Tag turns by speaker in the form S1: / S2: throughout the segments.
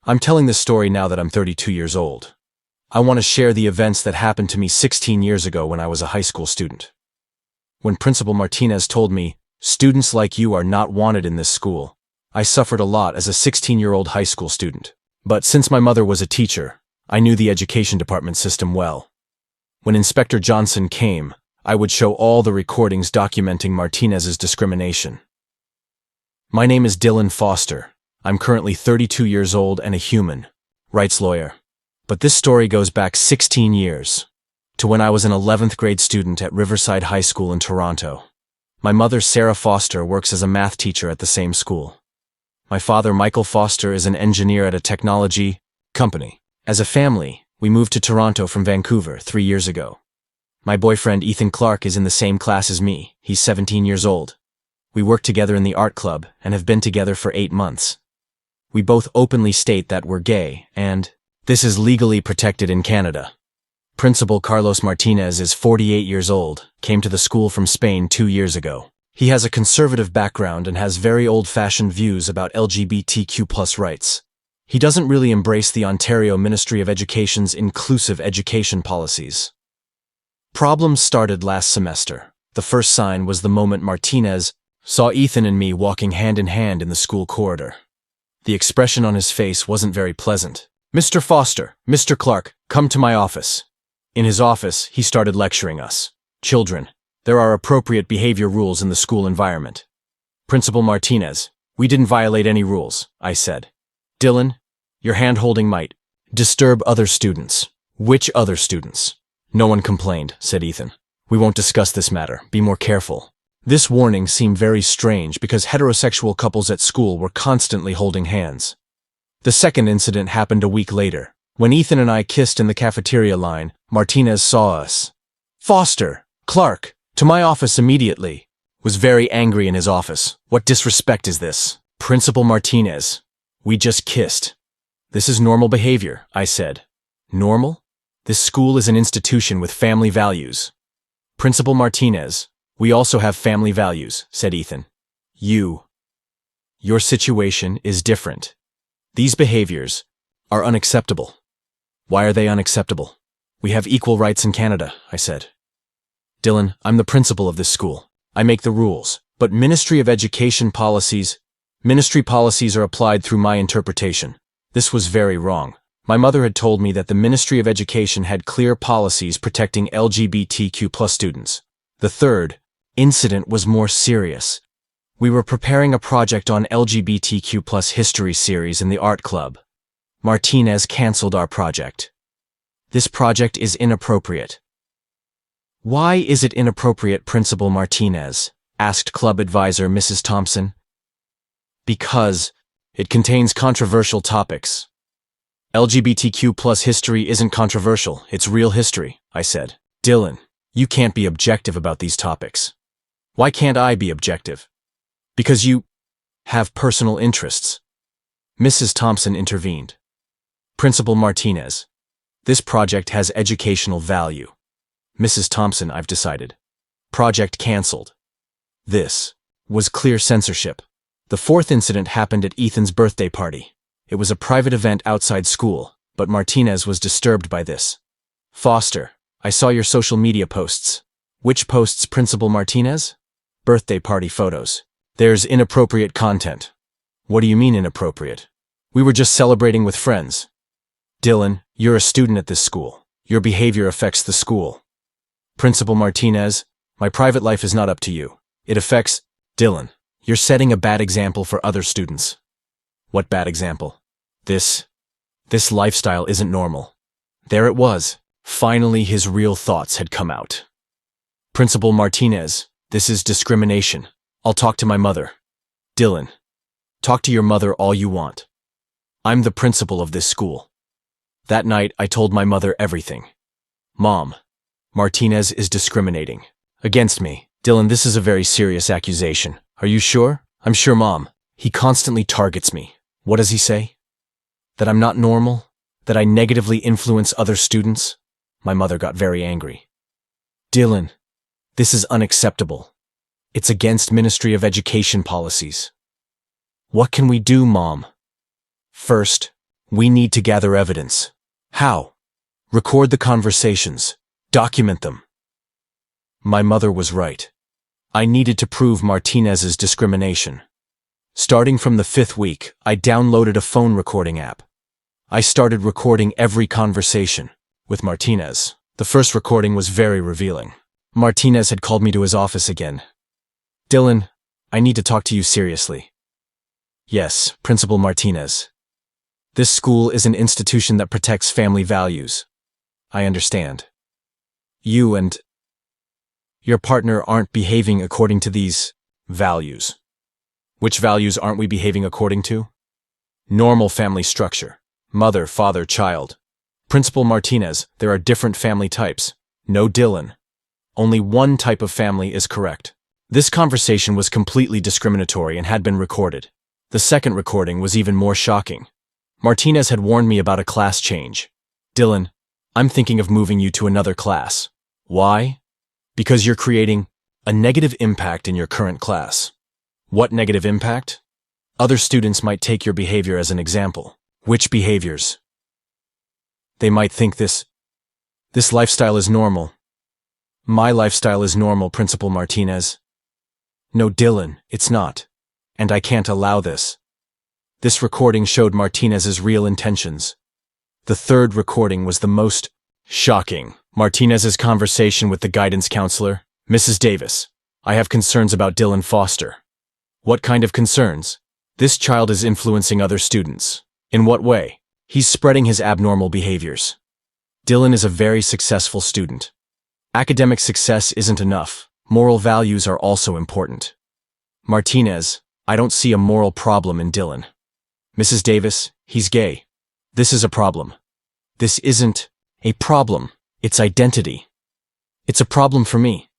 S1: I'm telling this story now that I'm 32 years old. I want to share the events that happened to me 16 years ago when I was a high school student. When Principal Martinez told me, "Students like you are not wanted in this school," I suffered a lot as a 16-year-old high school student. But since my mother was a teacher, I knew the education department system well. When Inspector Johnson came, I would show all the recordings documenting Martinez's discrimination. My name is Dylan Foster. I'm currently 32 years old and a human rights lawyer. But this story goes back 16 years, to when I was an 11th grade student at Riverside High School in Toronto. My mother, Sarah Foster, works as a math teacher at the same school. My father, Michael Foster, is an engineer at a technology company. As a family, we moved to Toronto from Vancouver 3 years ago. My boyfriend, Ethan Clark, is in the same class as me. He's 17 years old. We work together in the art club and have been together for 8 months. We both openly state that we're gay, and this is legally protected in Canada. Principal Carlos Martinez is 48 years old, came to the school from Spain 2 years ago. He has a conservative background and has very old-fashioned views about LGBTQ+ rights. He doesn't really embrace the Ontario Ministry of Education's inclusive education policies. Problems started last semester. The first sign was the moment Martinez saw Ethan and me walking hand in hand in the school corridor. The expression on his face wasn't very pleasant. "Mr. Foster, Mr. Clark, come to my office." In his office, he started lecturing us. "Children, there are appropriate behavior rules in the school environment." "Principal Martinez, we didn't violate any rules," I said. "Dylan, your hand-holding might disturb other students." "Which other students?" "No one complained," said Ethan. "We won't discuss this matter. Be more careful." This warning seemed very strange because heterosexual couples at school were constantly holding hands. The second incident happened a week later. When Ethan and I kissed in the cafeteria line, Martinez saw us. "Foster, Clark, to my office immediately." Was very angry in his office. "What disrespect is this?" "Principal Martinez, we just kissed." "This is normal behavior," I said. "Normal? This school is an institution with family values." "Principal Martinez, we also have family values," said Ethan. Your situation is different. These behaviors are unacceptable." "Why are they unacceptable?" "We have equal rights in Canada," I said. "Dylan, I'm the principal of this school. I make the rules, but Ministry of Education policies are applied through my interpretation. This was very wrong. My mother had told me that the Ministry of Education had clear policies protecting LGBTQ+ students. The third incident was more serious. We were preparing a project on LGBTQ+ history series in the art club. Martinez canceled our project. "This project is inappropriate." "Why is it inappropriate, Principal Martinez?" asked club advisor Mrs. Thompson. "Because it contains controversial topics." "LGBTQ+ history isn't controversial, it's real history," I said. "Dylan, you can't be objective about these topics." "Why can't I be objective?" "Because you have personal interests." Mrs. Thompson intervened. "Principal Martinez, this project has educational value." "Mrs. Thompson, I've decided." Project canceled. This was clear censorship. The fourth incident happened at Ethan's birthday party. It was a private event outside school, but Martinez was disturbed by this. "Foster, I saw your social media posts." "Which posts, Principal Martinez?" "Birthday party photos. There's inappropriate content." "What do you mean inappropriate?" "We were just celebrating with friends." "Dylan, you're a student at this school. Your behavior affects the school." "Principal Martinez, my private life is not up to you. It affects..." "Dylan, you're setting a bad example for other students." "What bad example?" This lifestyle isn't normal." There it was. Finally, his real thoughts had come out. "Principal Martinez, this is discrimination. I'll talk to my mother." "Dylan, talk to your mother all you want. I'm the principal of this school." That night, I told my mother everything. "Mom, Martinez is discriminating against me." "Dylan, this is a very serious accusation. Are you sure?" "I'm sure, Mom. He constantly targets me." "What does he say?" "That I'm not normal? That I negatively influence other students?" My mother got very angry. "Dylan, this is unacceptable. It's against Ministry of Education policies." "What can we do, Mom?" "First, We need to gather evidence. How? Record the conversations. Document them. My mother was right. I needed to prove Martinez's discrimination. Starting from the 5th week, I downloaded a phone recording app. I started recording every conversation with Martinez. The first recording was very revealing. Martinez had called me to his office again. Dylan, I need to talk to you seriously. Yes, Principal Martinez. This school is an institution that protects family values. I understand. You and your partner aren't behaving according to these values. Which values aren't we behaving according to? Normal family structure. Mother, father, child. Principal Martinez, there are different family types. No Dylan. Only one type of family is correct. This conversation was completely discriminatory and had been recorded. The second recording was even more shocking. Martinez had warned me about a class change. Dylan, I'm thinking of moving you to another class. Why? Because you're creating a negative impact in your current class. What negative impact? Other students might take your behavior as an example. Which behaviors? They might think this lifestyle is normal. My lifestyle is normal, Principal Martinez. No, Dylan, it's not. And I can't allow this. This recording showed Martinez's real intentions. The third recording was the most shocking. Martinez's conversation with the guidance counselor. Mrs. Davis, I have concerns about Dylan Foster. What kind of concerns? This child is influencing other students. In what way? He's spreading his abnormal behaviors. Dylan is a very successful student. Academic success isn't enough. Moral values are also important. Martinez, I don't see a moral problem in Dylan. Mrs. Davis, he's gay. This is a problem. This isn't a problem. It's identity. It's a problem for me.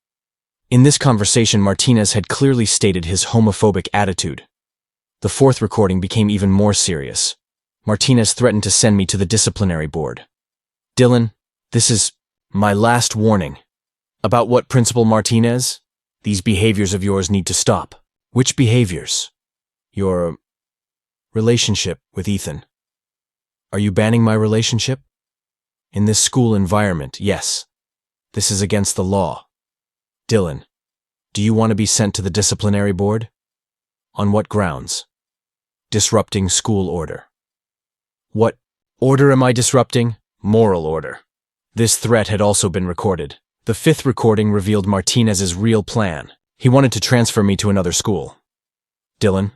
S1: In this conversation, Martinez had clearly stated his homophobic attitude. The fourth recording became even more serious. Martinez threatened to send me to the disciplinary board. Dylan, this is my last warning. About what, Principal Martinez? These behaviors of yours need to stop. Which behaviors? Your relationship with Ethan. Are you banning my relationship? In this school environment, yes. This is against the law. Dylan, do you want to be sent to the disciplinary board? On what grounds? Disrupting school order. What order am I disrupting? Moral order. This threat had also been recorded. The fifth recording revealed Martinez's real plan. He wanted to transfer me to another school. Dylan,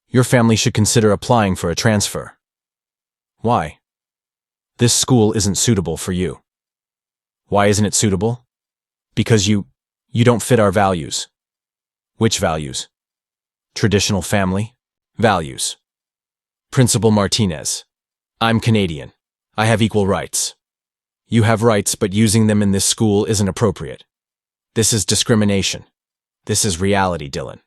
S1: your family should consider applying for a transfer. Why? This school isn't suitable for you. Why isn't it suitable? Because you don't fit our values. Which values? Traditional family values. Principal Martinez, I'm Canadian. I have equal rights. You have rights, but using them in this school isn't appropriate. This is discrimination. This is reality, Dylan.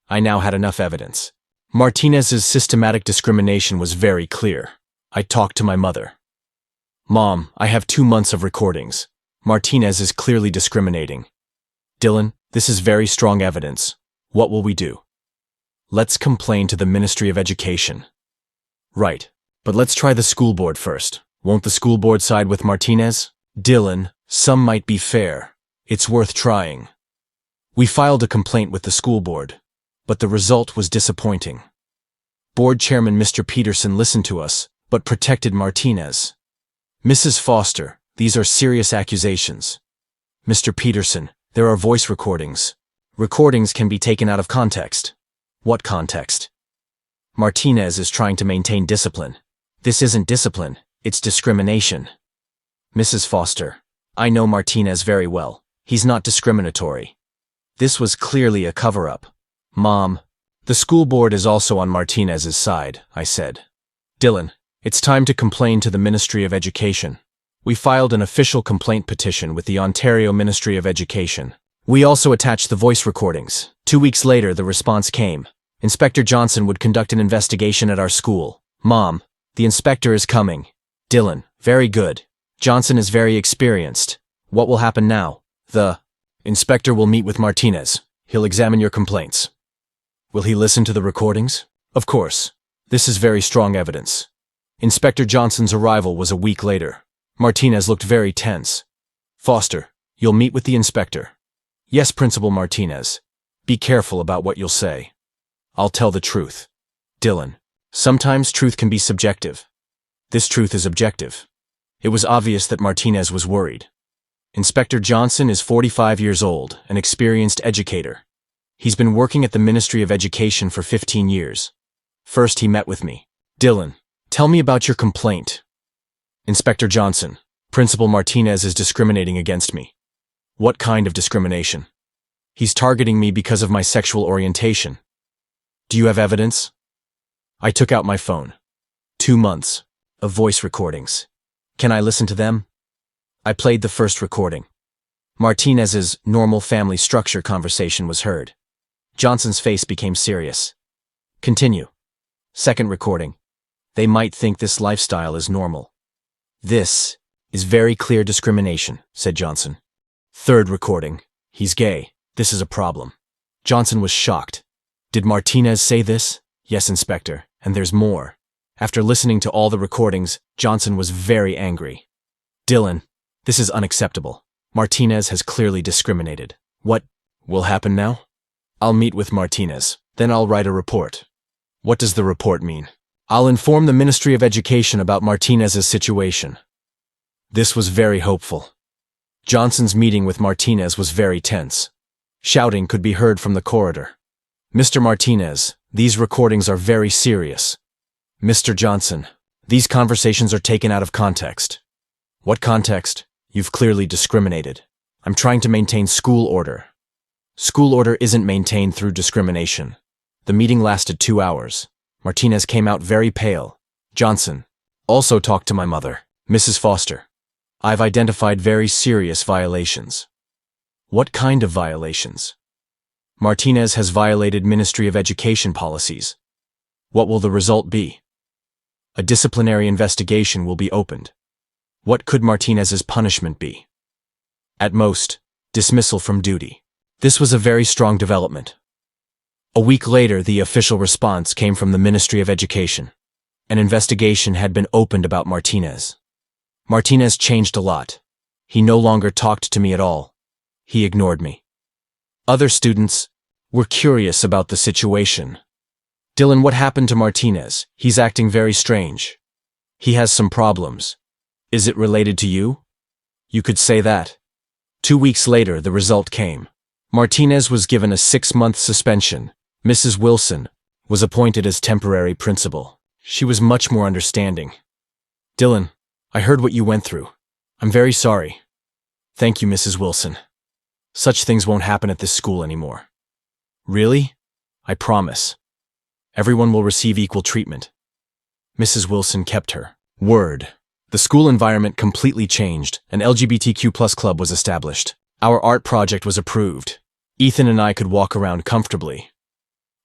S1: I now had enough evidence. Martinez's systematic discrimination was very clear. I talked to my mother. Mom, I have 2 months of recordings. Martinez is clearly discriminating. Dylan, this is very strong evidence. What will we do? Let's complain to the Ministry of Education. Right, but let's try the school board first. Won't the school board side with Martinez? Dylan, some might be fair. It's worth trying. We filed a complaint with the school board, but the result was disappointing. Board Chairman Mr. Peterson listened to us, but protected Martinez. Mrs. Foster, these are serious accusations. Mr. Peterson, there are voice recordings. Recordings can be taken out of context. What context? Martinez is trying to maintain discipline. This isn't discipline, it's discrimination. Mrs. Foster, I know Martinez very well. He's not discriminatory. This was clearly a cover-up. Mom, the school board is also on Martinez's side, I said. Dylan, it's time to complain to the Ministry of Education. We filed an official complaint petition with the Ontario Ministry of Education. We also attached the voice recordings. 2 weeks later, the response came. Inspector Johnson would conduct an investigation at our school. Mom, the inspector is coming. Dylan, very good. Johnson is very experienced. What will happen now? The inspector will meet with Martinez. He'll examine your complaints. Will he listen to the recordings? Of course. This is very strong evidence. Inspector Johnson's arrival was a week later. Martinez looked very tense. Foster, you'll meet with the inspector. Yes, Principal Martinez. Be careful about what you'll say. I'll tell the truth. Dylan, sometimes truth can be subjective. This truth is objective. It was obvious that Martinez was worried. Inspector Johnson is 45 years old, an experienced educator. He's been working at the Ministry of Education for 15 years. First, he met with me. Dylan, tell me about your complaint. Inspector Johnson, Principal Martinez is discriminating against me. What kind of discrimination? He's targeting me because of my sexual orientation. Do you have evidence? I took out my phone. 2 months of voice recordings. Can I listen to them? I played the first recording. Martinez's normal family structure conversation was heard. Johnson's face became serious. Continue. Second recording. They might think this lifestyle is normal. This is very clear discrimination, said Johnson. Third recording. He's gay. This is a problem. Johnson was shocked. Did Martinez say this? Yes, Inspector, and there's more. After listening to all the recordings, Johnson was very angry. Dylan, this is unacceptable. Martinez has clearly discriminated. What will happen now? I'll meet with Martinez. Then I'll write a report. What does the report mean? I'll inform the Ministry of Education about Martinez's situation. This was very hopeful. Johnson's meeting with Martinez was very tense. Shouting could be heard from the corridor. Mr. Martinez, these recordings are very serious. Mr. Johnson, these conversations are taken out of context. What context? You've clearly discriminated. I'm trying to maintain school order. School order isn't maintained through discrimination. The meeting lasted 2 hours. Martinez came out very pale. Johnson, also talked to my mother, Mrs. Foster. I've identified very serious violations. What kind of violations? Martinez has violated Ministry of Education policies. What will the result be? A disciplinary investigation will be opened. What could Martinez's punishment be? At most, dismissal from duty. This was a very strong development. A week later, the official response came from the Ministry of Education. An investigation had been opened about Martinez. Martinez changed a lot. He no longer talked to me at all. He ignored me. Other students were curious about the situation. Dylan, what happened to Martinez? He's acting very strange. He has some problems. Is it related to you? You could say that. 2 weeks later, the result came. Martinez was given a 6-month suspension. Mrs. Wilson was appointed as temporary principal. She was much more understanding. Dylan, I heard what you went through. I'm very sorry. Thank you, Mrs. Wilson. Such things won't happen at this school anymore. Really? I promise. Everyone will receive equal treatment. Mrs. Wilson kept her word. The school environment completely changed. An LGBTQ+ club was established. Our art project was approved. Ethan and I could walk around comfortably.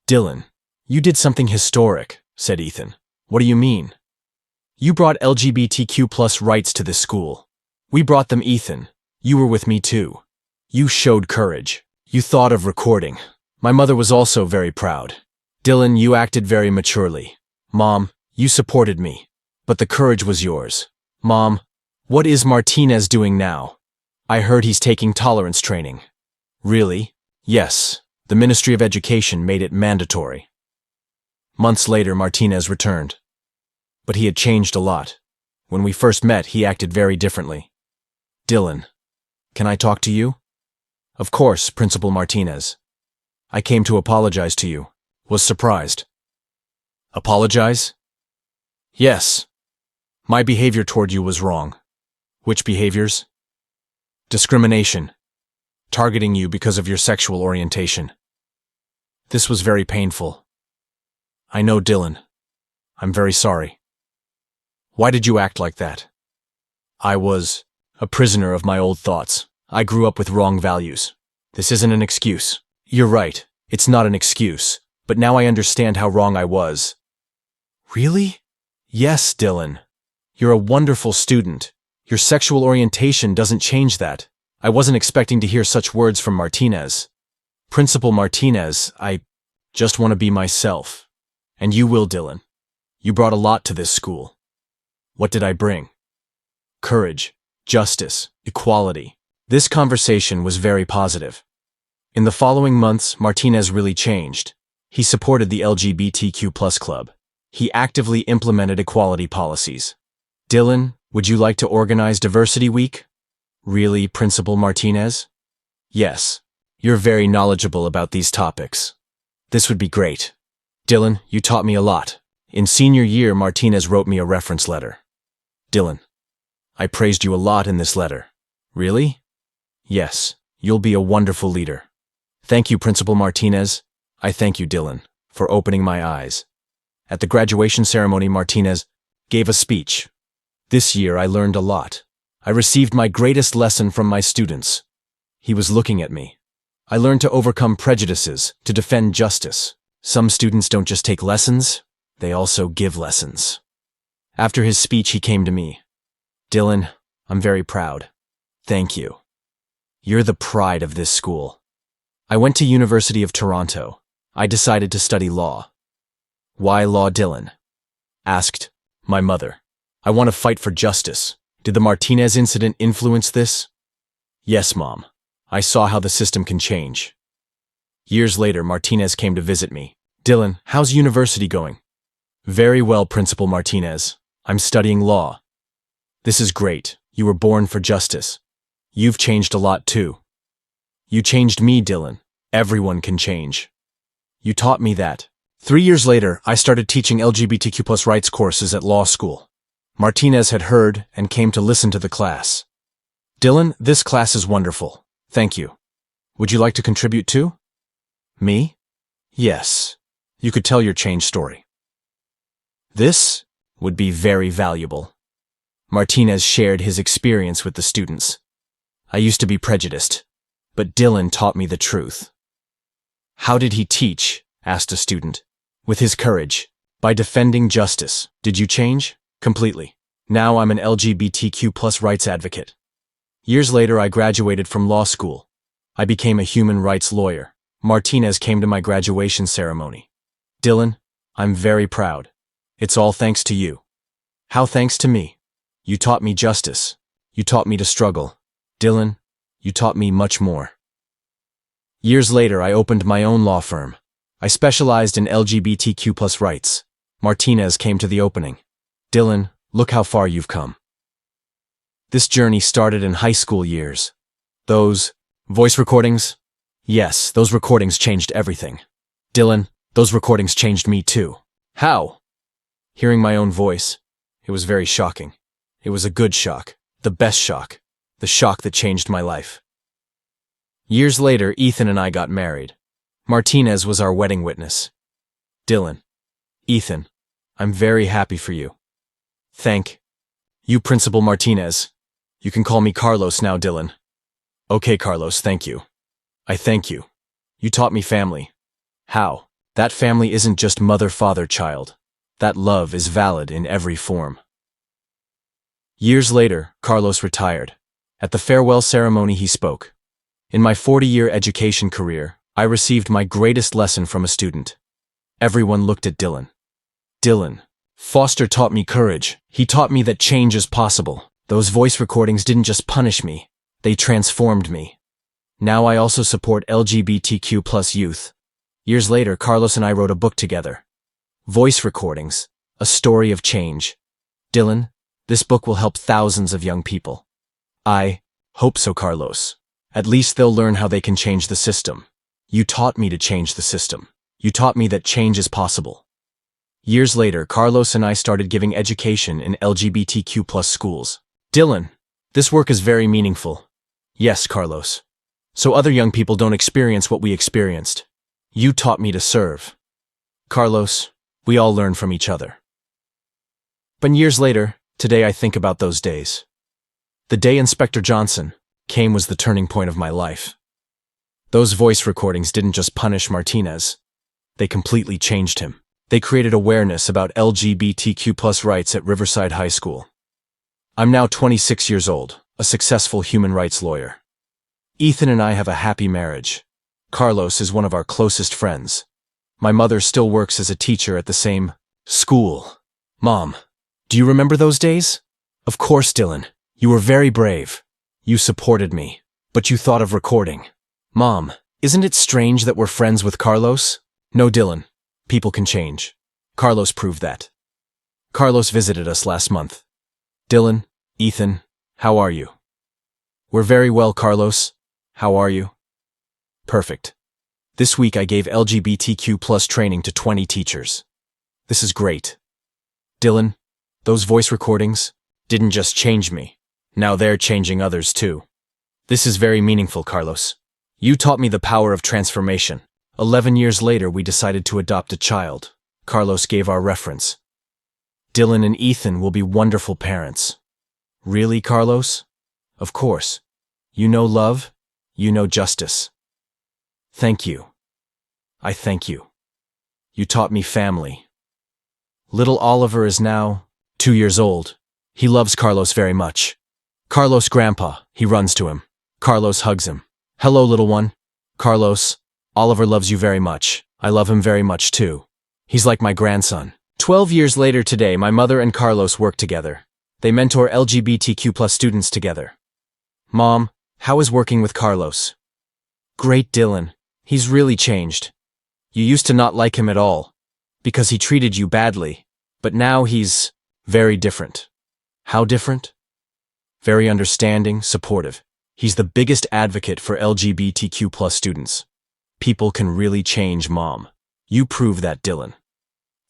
S1: Dylan, you did something historic, said Ethan. What do you mean? You brought LGBTQ+ rights to this school. We brought them, Ethan. You were with me too. You showed courage. You thought of recording. My mother was also very proud. Dylan, you acted very maturely. Mom, you supported me. But the courage was yours. Mom, what is Martinez doing now? I heard he's taking tolerance training. Really? Yes. The Ministry of Education made it mandatory. Months later, Martinez returned. But he had changed a lot. When we first met, he acted very differently. Dylan, can I talk to you? Of course, Principal Martinez. I came to apologize to you. Was surprised. Apologize? Yes. My behavior toward you was wrong. Which behaviors? Discrimination. Targeting you because of your sexual orientation. This was very painful. I know, Dylan. I'm very sorry. Why did you act like that? I was a prisoner of my old thoughts. I grew up with wrong values. This isn't an excuse. You're right. It's not an excuse. But now I understand how wrong I was. Really? Yes, Dylan. You're a wonderful student. Your sexual orientation doesn't change that. I wasn't expecting to hear such words from Martinez. Principal Martinez, I just want to be myself. And you will, Dylan. You brought a lot to this school. What did I bring? Courage, justice, equality. This conversation was very positive. In the following months, Martinez really changed. He supported the LGBTQ+ club. He actively implemented equality policies. Dylan, would you like to organize Diversity Week? Really, Principal Martinez? Yes. You're very knowledgeable about these topics. This would be great. Dylan, you taught me a lot. In senior year, Martinez wrote me a reference letter. Dylan, I praised you a lot in this letter. Really? Yes, you'll be a wonderful leader. Thank you, Principal Martinez. I thank you, Dylan, for opening my eyes. At the graduation ceremony, Martinez gave a speech. This year, I learned a lot. I received my greatest lesson from my students. He was looking at me. I learned to overcome prejudices, to defend justice. Some students don't just take lessons, they also give lessons. After his speech, he came to me. Dylan, I'm very proud. Thank you. You're the pride of this school. I went to University of Toronto. I decided to study law. Why law, Dylan? Asked my mother. I want to fight for justice. Did the Martinez incident influence this? Yes, Mom. I saw how the system can change. Years later, Martinez came to visit me. Dylan, how's university going? Very well, Principal Martinez. I'm studying law. This is great. You were born for justice. You've changed a lot too. You changed me, Dylan. Everyone can change. You taught me that. 3 years later, I started teaching LGBTQ+ rights courses at law school. Martinez had heard and came to listen to the class. Dylan, this class is wonderful. Thank you. Would you like to contribute too? Me? Yes. You could tell your change story. This would be very valuable. Martinez shared his experience with the students. I used to be prejudiced, but Dylan taught me the truth. How did he teach? Asked a student. With his courage. By defending justice. Did you change? Completely. Now I'm an LGBTQ+ rights advocate. Years later, I graduated from law school. I became a human rights lawyer. Martinez came to my graduation ceremony. Dylan, I'm very proud. It's all thanks to you. How thanks to me? You taught me justice. You taught me to struggle. Dylan, you taught me much more. Years later, I opened my own law firm. I specialized in LGBTQ+ rights. Martinez came to the opening. Dylan, look how far you've come. This journey started in high school years. Those voice recordings? Yes, those recordings changed everything. Dylan, those recordings changed me too. How? Hearing my own voice, it was very shocking. It was a good shock, the best shock, the shock that changed my life. Years later, Ethan and I got married. Martinez was our wedding witness. Dylan, Ethan, I'm very happy for you. Thank you, Principal Martinez. You can call me Carlos now, Dylan. Okay, Carlos, thank you. I thank you. You taught me family. How? That family isn't just mother, father, child. That love is valid in every form. Years later, Carlos retired. At the farewell ceremony, he spoke. In my 40-year education career, I received my greatest lesson from a student. Everyone looked at Dylan. Dylan, Foster taught me courage. He taught me that change is possible. Those voice recordings didn't just punish me, they transformed me. Now I also support LGBTQ+ youth. Years later, Carlos and I wrote a book together. Voice Recordings, A Story of Change. Dylan, this book will help thousands of young people. I hope so, Carlos. At least they'll learn how they can change the system. You taught me to change the system. You taught me that change is possible. Years later, Carlos and I started giving education in LGBTQ+ schools. Dylan, this work is very meaningful. Yes, Carlos. So other young people don't experience what we experienced. You taught me to serve. Carlos, we all learn from each other. But years later, today I think about those days. The day Inspector Johnson came was the turning point of my life. Those voice recordings didn't just punish Martinez. They completely changed him. They created awareness about LGBTQ+ rights at Riverside High School. I'm now 26 years old, a successful human rights lawyer. Ethan and I have a happy marriage. Carlos is one of our closest friends. My mother still works as a teacher at the same school. Mom, Do you remember those days? Of course, Dylan. You were very brave. You supported me. But you thought of recording. Mom, isn't it strange that we're friends with Carlos? No, Dylan. People can change. Carlos proved that. Carlos visited us last month. Dylan, Ethan, how are you? We're very well, Carlos. How are you? Perfect. This week I gave LGBTQ plus training to 20 teachers. This is great. Dylan, those voice recordings didn't just change me. Now they're changing others too. This is very meaningful, Carlos. You taught me the power of transformation. 11 years later, we decided to adopt a child. Carlos gave our reference. Dylan and Ethan will be wonderful parents. Really, Carlos? Of course. You know love, you know justice. Thank you. I thank you. You taught me family. Little Oliver is now 2 years old. He loves Carlos very much. Carlos, Grandpa, he runs to him. Carlos hugs him. Hello, little one. Carlos, Oliver loves you very much. I love him very much too. He's like my grandson. 12 years later today, my mother and Carlos work together. They mentor LGBTQ plus students together. Mom, how is working with Carlos? Great, Dylan. He's really changed. You used to not like him at all, because he treated you badly, but now he's very different. How different? Very understanding, supportive. He's the biggest advocate for LGBTQ plus students. People can really change, Mom. You prove that, Dylan.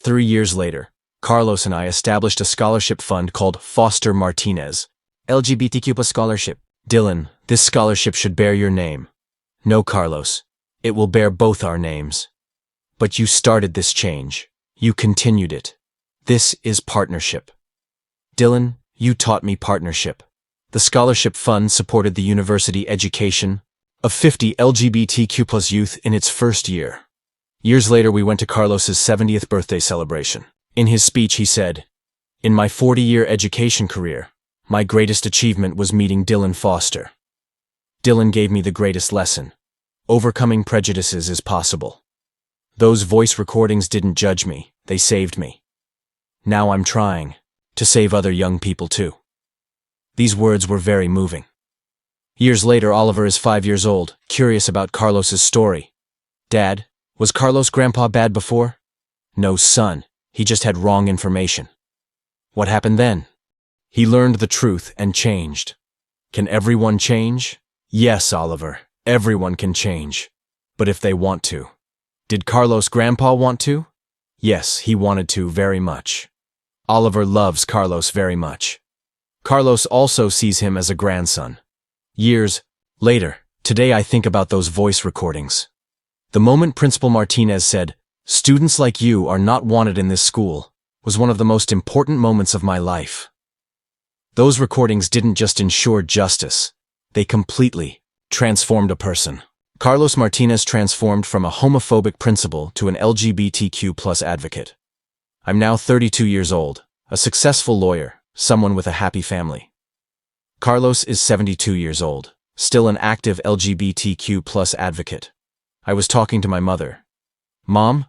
S1: 3 years later, Carlos and I established a scholarship fund called Foster Martinez. LGBTQ plus scholarship. Dylan, this scholarship should bear your name. No, Carlos. It will bear both our names. But you started this change. You continued it. This is partnership. Dylan, you taught me partnership. The scholarship fund supported the university education of 50 LGBTQ plus youth in its first year. Years later, we went to Carlos's 70th birthday celebration. In his speech, he said, "In my 40-year education career, my greatest achievement was meeting Dylan Foster. Dylan gave me the greatest lesson. Overcoming prejudices is possible. Those voice recordings didn't judge me, they saved me. Now I'm trying to save other young people too." These words were very moving. Years later, Oliver is 5 years old, curious about Carlos's story. Dad, was Carlos Grandpa bad before? No, son, he just had wrong information. What happened then? He learned the truth and changed. Can everyone change? Yes, Oliver, everyone can change. But if they want to. Did Carlos Grandpa want to? Yes, he wanted to very much. Oliver loves Carlos very much. Carlos also sees him as a grandson. Years later, today I think about those voice recordings. The moment Principal Martinez said, "Students like you are not wanted in this school," was one of the most important moments of my life. Those recordings didn't just ensure justice, they completely transformed a person. Carlos Martinez transformed from a homophobic principal to an LGBTQ plus advocate. I'm now 32 years old, a successful lawyer, someone with a happy family. Carlos is 72 years old, still an active LGBTQ plus advocate. I was talking to my mother. Mom,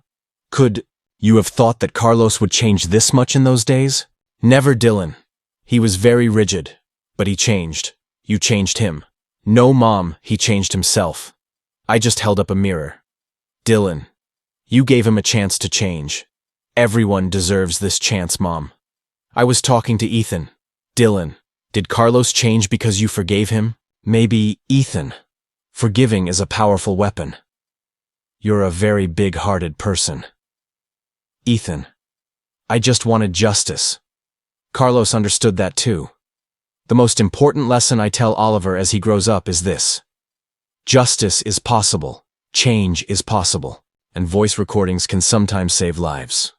S1: could you have thought that Carlos would change this much in those days? Never, Dylan. He was very rigid, but he changed. You changed him. No, Mom, he changed himself. I just held up a mirror. Dylan, you gave him a chance to change. Everyone deserves this chance, Mom. I was talking to Ethan. Dylan, did Carlos change because you forgave him? Maybe, Ethan. Forgiving is a powerful weapon. You're a very big-hearted person. Ethan, I just wanted justice. Carlos understood that too. The most important lesson I tell Oliver as he grows up is this. Justice is possible, change is possible, and voice recordings can sometimes save lives.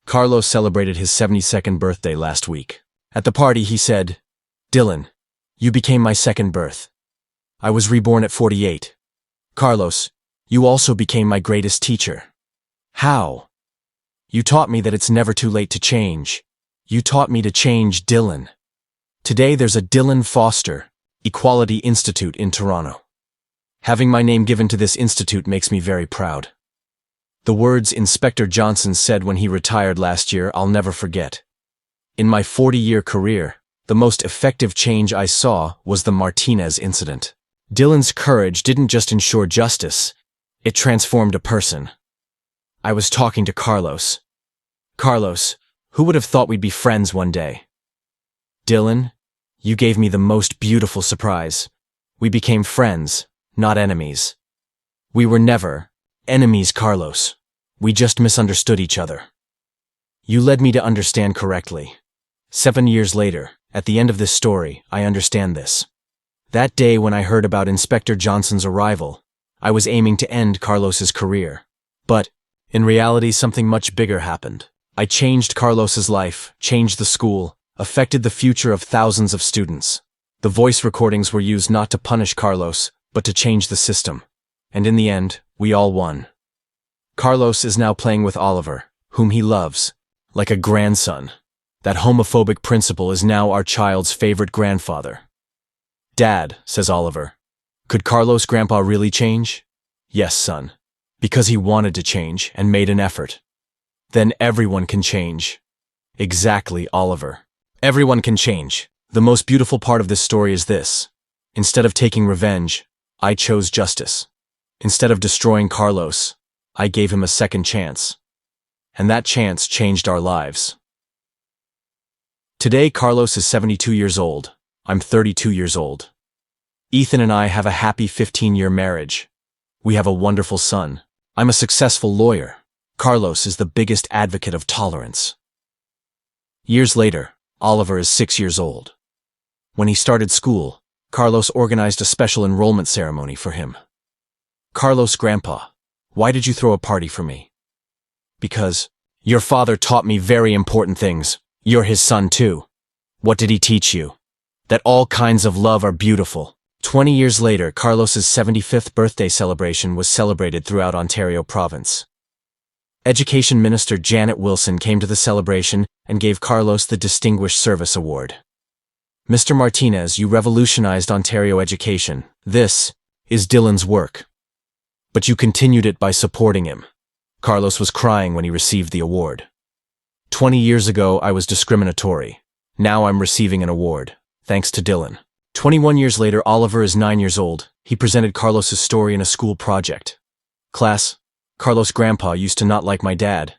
S1: Carlos celebrated his 72nd birthday last week. At the party, he said, "Dylan, you became my second birth. I was reborn at 48. Carlos, you also became my greatest teacher." How? You taught me that it's never too late to change. You taught me to change, Dylan. Today there's a Dylan Foster Equality Institute in Toronto. Having my name given to this institute makes me very proud. The words Inspector Johnson said when he retired last year I'll never forget. In my 40-year career, the most effective change I saw was the Martinez incident. Dylan's courage didn't just ensure justice, it transformed a person. I was talking to Carlos. Carlos, who would have thought we'd be friends one day? Dylan, you gave me the most beautiful surprise. We became friends, not enemies. We were never enemies, Carlos. We just misunderstood each other. You led me to understand correctly. 7 years later, at the end of this story, I understand this. That day when I heard about Inspector Johnson's arrival, I was aiming to end Carlos's career. But, in reality, something much bigger happened. I changed Carlos's life, changed the school, affected the future of thousands of students. The voice recordings were used not to punish Carlos, but to change the system. And in the end, we all won. Carlos is now playing with Oliver, whom he loves, like a grandson. That homophobic principal is now our child's favorite grandfather. Dad, says Oliver, could Carlos' grandpa really change? Yes, son. Because he wanted to change and made an effort. Then everyone can change. Exactly, Oliver. Everyone can change. The most beautiful part of this story is this. Instead of taking revenge, I chose justice. Instead of destroying Carlos, I gave him a second chance. And that chance changed our lives. Today, Carlos is 72 years old. I'm 32 years old. Ethan and I have a happy 15-year marriage. We have a wonderful son. I'm a successful lawyer. Carlos is the biggest advocate of tolerance. Years later, Oliver is 6 years old. When he started school, Carlos organized a special enrollment ceremony for him. Carlos, Grandpa, why did you throw a party for me? Because your father taught me very important things. You're his son too. What did he teach you? That all kinds of love are beautiful. 20 years later, Carlos's 75th birthday celebration was celebrated throughout Ontario province. Education Minister Janet Wilson came to the celebration and gave Carlos the Distinguished Service Award. Mr. Martinez, you revolutionized Ontario education. This is Dylan's work. But you continued it by supporting him. Carlos was crying when he received the award. 20 years ago, I was discriminatory. Now I'm receiving an award, thanks to Dylan. 21 years later, Oliver is 9 years old. He presented Carlos's story in a school project. Class, Carlos' grandpa used to not like my dad,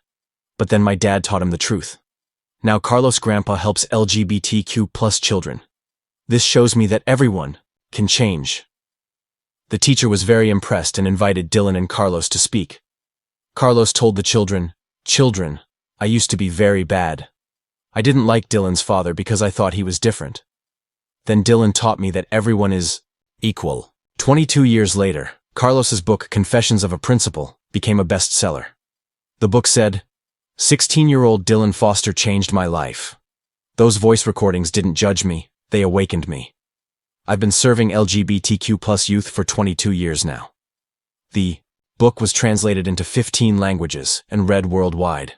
S1: but then my dad taught him the truth. Now Carlos' grandpa helps LGBTQ+ children. This shows me that everyone can change. The teacher was very impressed and invited Dylan and Carlos to speak. Carlos told the children, "Children, I used to be very bad. I didn't like Dylan's father because I thought he was different. Then Dylan taught me that everyone is equal." 22 years later, Carlos's book Confessions of a Principal became a bestseller. The book said, 16-year-old Dylan Foster changed my life. Those voice recordings didn't judge me, they awakened me. I've been serving LGBTQ+ youth for 22 years now. The book was translated into 15 languages and read worldwide.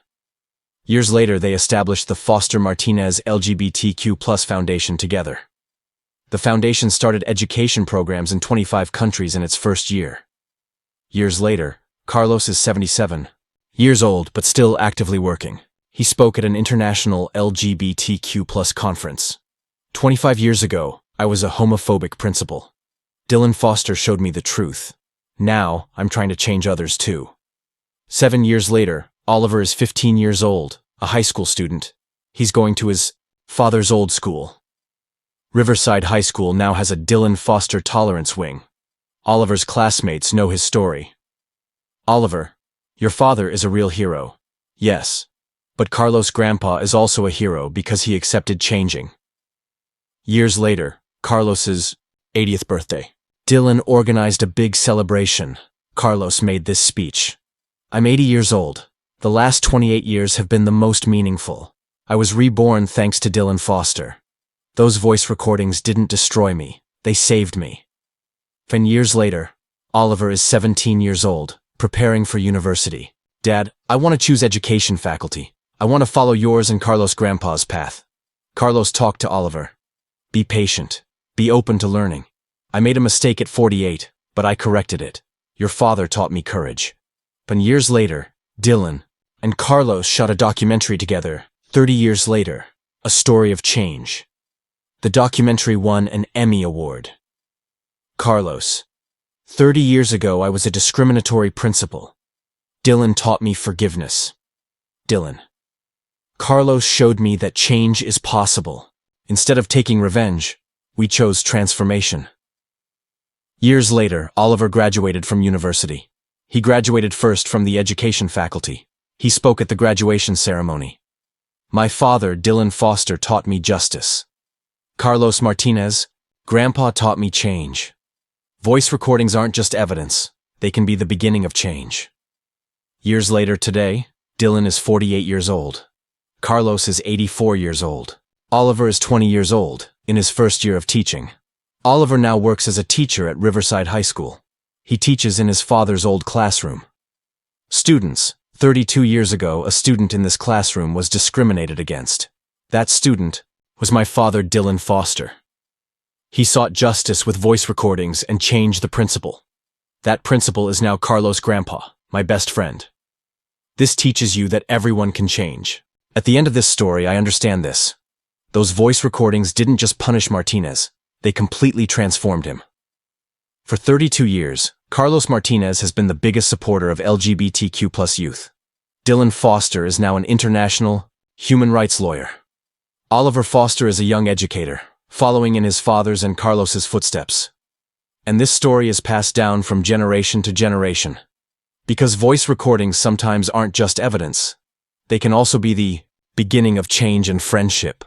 S1: Years later, they established the Foster Martinez LGBTQ+ Foundation together. The foundation started education programs in 25 countries in its first year. Years later, Carlos is 77 years old but still actively working. He spoke at an international LGBTQ+ conference. 25 years ago, I was a homophobic principal. Dylan Foster showed me the truth. Now, I'm trying to change others too. 7 years later, Oliver is 15 years old, a high school student. He's going to his father's old school. Riverside High School now has a Dylan Foster Tolerance Wing. Oliver's classmates know his story. Oliver, your father is a real hero. Yes. But Carlos' grandpa is also a hero because he accepted changing. Years later, Carlos's 80th birthday. Dylan organized a big celebration. Carlos made this speech. I'm 80 years old. The last 28 years have been the most meaningful. I was reborn thanks to Dylan Foster. Those voice recordings didn't destroy me, they saved me. 10 years later, Oliver is 17 years old, preparing for university. Dad, I want to choose education faculty. I want to follow yours and Carlos' grandpa's path. Carlos talked to Oliver. Be patient. Be open to learning. I made a mistake at 48, but I corrected it. Your father taught me courage. But years later, Dylan and Carlos shot a documentary together. 30 years later, A Story of Change. The documentary won an Emmy Award. Carlos. 30 years ago, I was a discriminatory principal. Dylan taught me forgiveness. Dylan. Carlos showed me that change is possible. Instead of taking revenge, we chose transformation. Years later, Oliver graduated from university. He graduated first from the education faculty. He spoke at the graduation ceremony. My father, Dylan Foster, taught me justice. Carlos Martinez, Grandpa taught me change. Voice recordings aren't just evidence. They can be the beginning of change. Years later today, Dylan is 48 years old. Carlos is 84 years old. Oliver is 20 years old, in his first year of teaching. Oliver now works as a teacher at Riverside High School. He teaches in his father's old classroom. Students. 32 years ago, a student in this classroom was discriminated against. That student was my father, Dylan Foster. He sought justice with voice recordings and changed the principal. That principal is now Carlos' grandpa, my best friend. This teaches you that everyone can change. At the end of this story, I understand this. Those voice recordings didn't just punish Martinez, they completely transformed him. For 32 years, Carlos Martinez has been the biggest supporter of LGBTQ+ youth. Dylan Foster is now an international human rights lawyer. Oliver Foster is a young educator, following in his father's and Carlos's footsteps. And this story is passed down from generation to generation. Because voice recordings sometimes aren't just evidence. They can also be the beginning of change and friendship.